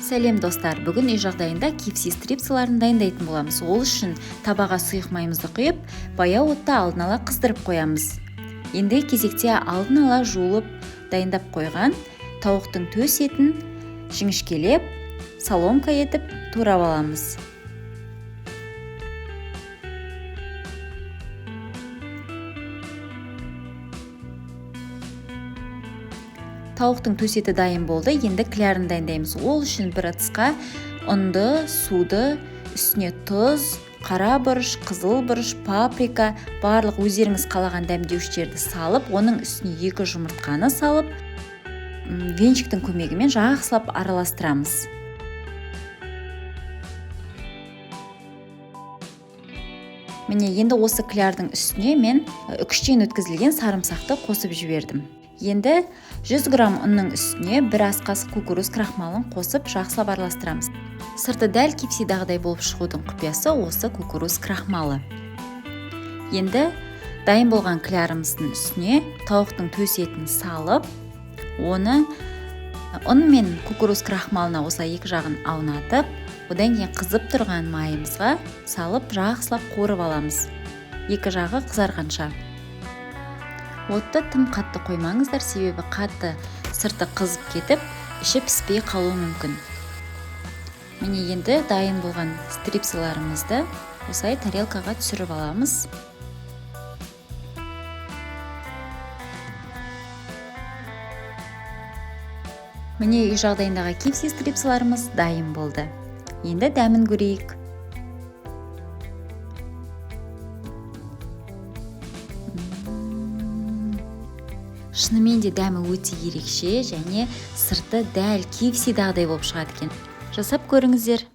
Сәлем достар, бүгін үй жағдайында KFC стрипсыларын дайындайтын боламыз. Ол үшін табаға сұйық майымызды құйып, баяу отта алдын ала қыздырып қоямыз. Енді кезекте алдын ала жуылып дайындап қойған тауықтың төс етін жіңішкелеп, соломка етіп турап аламыз. Тауықтың төс еті дайын болды. Енді клярын дайындаймыз. Ол үшін бір ыдысқа ұнды, суды, үстіне тұз, қара бұрыш, қызыл бұрыш, паприка, барлық өздеріңіз қалаған дәмдеуіштерді салып, оның үстіне 2 жұмыртқаны салып, венчиктің көмегімен жақсылап араластырамыз. Міне енді осы клярдың үстіне мен үкіштен өткізілген сарымсақты қосып жібердім. Енді 100 грамм ұнның үстіне бір ас қасық кукуруз крахмалын қосып жақсылап араластырамыз. Сырты дәл KFC-дағыдай болып шығудың құпиясы осы кукуруз крахмалы. Енді дайын болған клярымыздың үстіне тауықтың төс етін салып, оны ұн мен кукуруз крахмалына осылай екі жағын аунатып, одан кейін қызып тұрған майымызға салып жақсылап қуырып аламыз. Екі жағы қызарғанша. Отты тым қатты қоймаңыздар, себебі қатты сырты қызып кетіп, іші піспей қалуы мүмкін. Міне енді дайын болған стрипсыларымызды осылай тарелкаға түсіріп аламыз. Міне үй жағдайындағы KFC стрипсыларымыз дайын болды. Енді дәмін көрейік. Шынымен де дәмі өте ерекше және сырты дәл KFC-дағыдай болып шығады екен. Жасап көріңіздер.